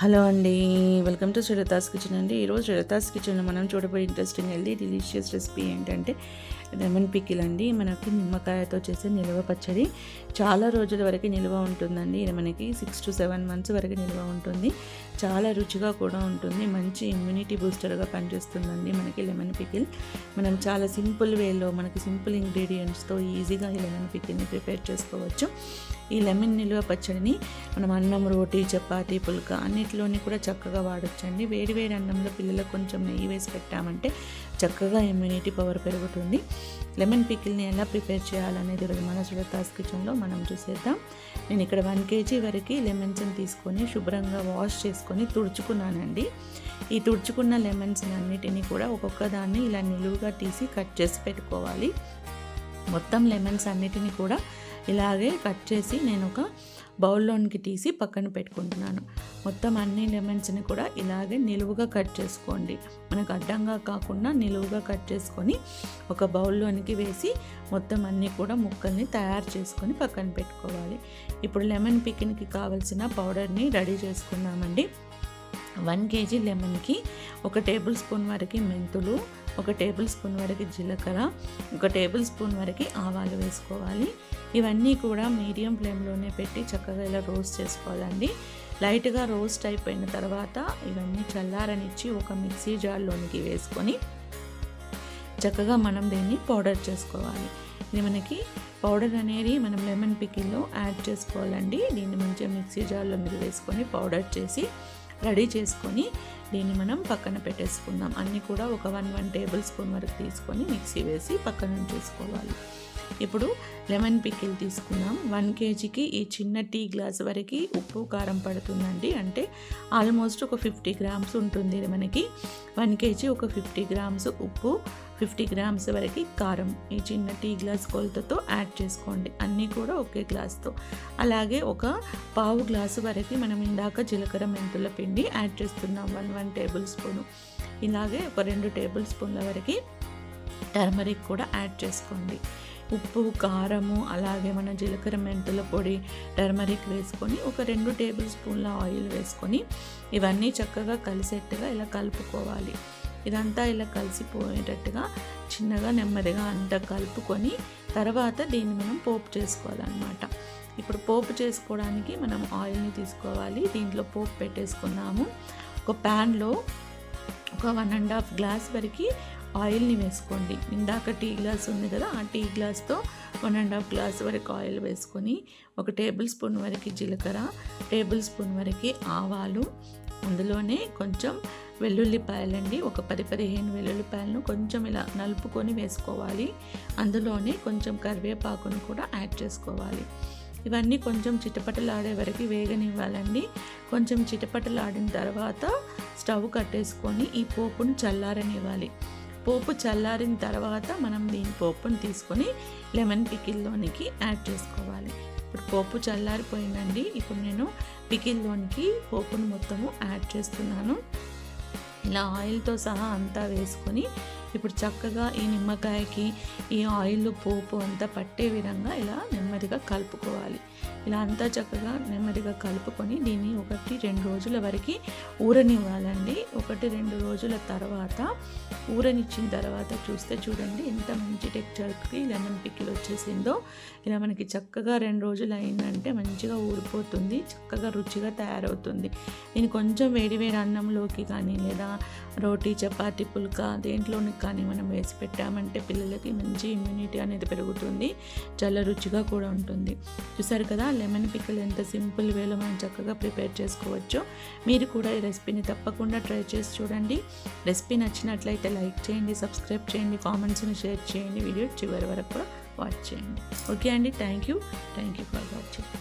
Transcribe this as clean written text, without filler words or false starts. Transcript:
Hello అండి, welcome to Srilatha's kitchen అండి. ఈరోజు శ్రీలతాస్ కిచెన్లో మనం చూడబోయే ఇంట్రెస్టింగ్ హెల్దీ డిలీషియస్ రెసిపీ ఏంటంటే లెమన్ పికిల్ అండి. మనకి నిమ్మకాయతో చేసే నిల్వ పచ్చడి చాలా రోజుల వరకు నిల్వ ఉంటుందండి. ఇది మనకి 6 to 7 months వరకు నిల్వ ఉంటుంది. చాలా రుచిగా కూడా ఉంటుంది. మంచి ఇమ్యూనిటీ బూస్టర్గా పనిచేస్తుందండి మనకి లెమన్ పికిల్. మనం చాలా సింపుల్ వేలో మనకి సింపుల్ ఇంగ్రీడియంట్స్తో ఈజీగా ఈ లెమన్ పికిల్ని ప్రిపేర్ చేసుకోవచ్చు. ఈ లెమన్ నిల్వ పచ్చడిని మనం అన్నం, రోటీ, చపాతీ, పుల్కా అన్నిటిలోని కూడా చక్కగా వాడొచ్చండి. వేడి వేడి అన్నంలో పిల్లలకు కొంచెం నెయ్యి వేసి పెట్టామంటే చక్కగా ఇమ్యూనిటీ పవర్ పెరుగుతుంది. లెమన్ పికిల్ని ఎలా ప్రిపేర్ చేయాలనేది ఈరోజు మన శ్రీలతాస్ కిచెన్లో మనం చూసేద్దాం. నేను ఇక్కడ 1 kg వరకు లెమన్స్ని తీసుకొని శుభ్రంగా వాష్ చేసుకొని తుడుచుకున్నానండి. ఈ తుడుచుకున్న లెమన్స్ అన్నిటినీ కూడా ఒక్కొక్క దాన్ని ఇలా నిలువుగా తీసి కట్ చేసి పెట్టుకోవాలి. మొత్తం లెమన్స్ అన్నిటినీ కూడా ఇలాగే కట్ చేసి నేను ఒక బౌల్లోనికి తీసి పక్కన పెట్టుకుంటున్నాను. మొత్తం అన్ని లెమన్స్ని కూడా ఇలాగే నిలువుగా కట్ చేసుకోండి. మనకు అడ్డంగా కాకుండా నిలువుగా కట్ చేసుకొని ఒక బౌల్లోనికి వేసి మొత్తం అన్నీ కూడా ముక్కల్ని తయారు చేసుకొని పక్కన పెట్టుకోవాలి. ఇప్పుడు లెమన్ పికిల్కి కావాల్సిన పౌడర్ని రెడీ చేసుకున్నామండి. 1 kg లెమన్కి 1 టేబుల్ స్పూన్ వరకు మెంతులు, 1 టేబుల్ స్పూన్ వరకు జీలకర్ర, 1 టేబుల్ స్పూన్ వరకు ఆవాలు వేసుకోవాలి. ఇవన్నీ కూడా మీడియం ఫ్లేమ్లోనే పెట్టి చక్కగా ఇలా రోస్ట్ చేసుకోవాలండి. లైట్గా రోస్ట్ అయిపోయిన తర్వాత ఇవన్నీ చల్లారనిచ్చి ఒక మిక్సీ జార్లోనికి వేసుకొని చక్కగా మనం దీన్ని పౌడర్ చేసుకోవాలి. ఇది మనకి పౌడర్ అనేది మనం లెమన్ పికిల్లో యాడ్ చేసుకోవాలండి. దీన్ని మంచిగా మిక్సీ జార్లో మీరు వేసుకొని పౌడర్ చేసి రెడీ చేసుకొని దీన్ని మనం పక్కన పెట్టేసుకుందాం. అన్నీ కూడా ఒక 1 టేబుల్ స్పూన్ వరకు తీసుకొని మిక్సీ వేసి పక్కన ఉంచేసుకోవాలి. ఇప్పుడు లెమన్ పికిల్ తీసుకుందాం. 1 kgకి ఈ చిన్న టీ గ్లాస్ వరకు ఉప్పు కారం పడుతుందండి. అంటే ఆల్మోస్ట్ ఒక 50 grams ఉంటుంది. ఇది మనకి 1 kg ఒక 50 grams ఉప్పు, 50 grams వరకు కారం ఈ చిన్న టీ గ్లాస్ కొలతతో యాడ్ చేసుకోండి. అన్నీ కూడా ఒకే గ్లాస్తో. అలాగే ఒక పావు గ్లాసు వరకు మనం ఇందాక జీలకర్ర మెంతుల పిండి యాడ్ చేస్తున్నాం. 1 టేబుల్ స్పూను. ఇలాగే ఒక 2 టేబుల్ స్పూన్ల వరకు టర్మరిక్ కూడా యాడ్ చేసుకోండి. ఉప్పు, కారము, అలాగే మన జీలకర్ర మెంతుల పొడి, టర్మరిక్ వేసుకొని ఒక 2 టేబుల్ స్పూన్ల ఆయిల్ వేసుకొని ఇవన్నీ చక్కగా కలిసేట్టుగా ఇలా కలుపుకోవాలి. ఇదంతా ఇలా కలిసిపోయేటట్టుగా చిన్నగా నెమ్మదిగా అంతా కలుపుకొని తర్వాత దీన్ని మనం పోపు చేసుకోవాలన్నమాట. ఇప్పుడు పోపు చేసుకోవడానికి మనం ఆయిల్ని తీసుకోవాలి. దీంట్లో పోపు పెట్టేసుకున్నాము. ఒక ప్యాన్లో ఒక 1.5 గ్లాస్ వరకు ఆయిల్ని వేసుకోండి. ఇందాక టీ గ్లాస్ ఉంది కదా, ఆ టీ గ్లాస్తో 1.5 గ్లాస్ వరకు ఆయిల్ వేసుకొని 1 టేబుల్ స్పూన్ వరకు జీలకర్ర, టేబుల్ స్పూన్ వరకు ఆవాలు, అందులోనే కొంచెం వెల్లుల్లిపాయలండి, ఒక 10-15 వెల్లుల్లిపాయలను కొంచెం ఇలా నలుపుకొని వేసుకోవాలి. అందులోనే కొంచెం కరివేపాకును కూడా యాడ్ చేసుకోవాలి. ఇవన్నీ కొంచెం చిటపటలాడే వరకు వేగనివ్వాలండి. కొంచెం చిటపటలాడిన తర్వాత స్టవ్ కట్టేసుకొని ఈ పోపును చల్లారనివ్వాలి. పోపు చల్లారిన తర్వాత మనం దీని పోపును తీసుకొని లెమన్ పికిల్లోనికి యాడ్ చేసుకోవాలి. ఇప్పుడు పోపు చల్లారిపోయిందండి. ఇప్పుడు నేను పికిల్లోనికి పోపును మొత్తము యాడ్ చేస్తున్నాను. ఇలా ఆయిల్తో సహా అంతా వేసుకొని ఇప్పుడు చక్కగా ఈ నిమ్మకాయకి ఈ ఆయిల్ పోపు అంతా పట్టే విధంగా ఇలా నెమ్మదిగా కలుపుకోవాలి. ఇలా అంతా చక్కగా నెమ్మదిగా కలుపుకొని దీన్ని 1-2 రోజుల వరకు ఊరనివ్వాలండి. 1-2 రోజుల తర్వాత ఊరనిచ్చిన తర్వాత చూస్తే చూడండి ఎంత మంచి టెక్స్చర్కి లెమన్ పికిల్ వచ్చేసిందో. ఇలా మనకి చక్కగా 2 రోజులు అయిందంటే మంచిగా ఊరిపోతుంది, చక్కగా రుచిగా తయారవుతుంది. దీన్ని కొంచెం వేడి వేడి అన్నంలోకి కానీ లేదా రోటీ, చపాతీ, పుల్కా దేంట్లోని కానీ మనం వేసి పెట్టామంటే పిల్లలకి మంచి ఇమ్యూనిటీ అనేది పెరుగుతుంది. చాలా రుచిగా కూడా ఉంటుంది. చూసారు కదా లెమన్ పికిల్ ఎంత సింపుల్ వేలో మనం చక్కగా ప్రిపేర్ చేసుకోవచ్చు. మీరు కూడా ఈ రెసిపీని తప్పకుండా ట్రై చేసి చూడండి. రెసిపీ నచ్చినట్లయితే లైక్ చేయండి, సబ్స్క్రైబ్ చేయండి, కామెంట్స్ని షేర్ చేయండి, వీడియో చివరి వరకు కూడా వాచ్ చేయండి. ఓకే అండి, థ్యాంక్ యూ ఫర్ వాచింగ్.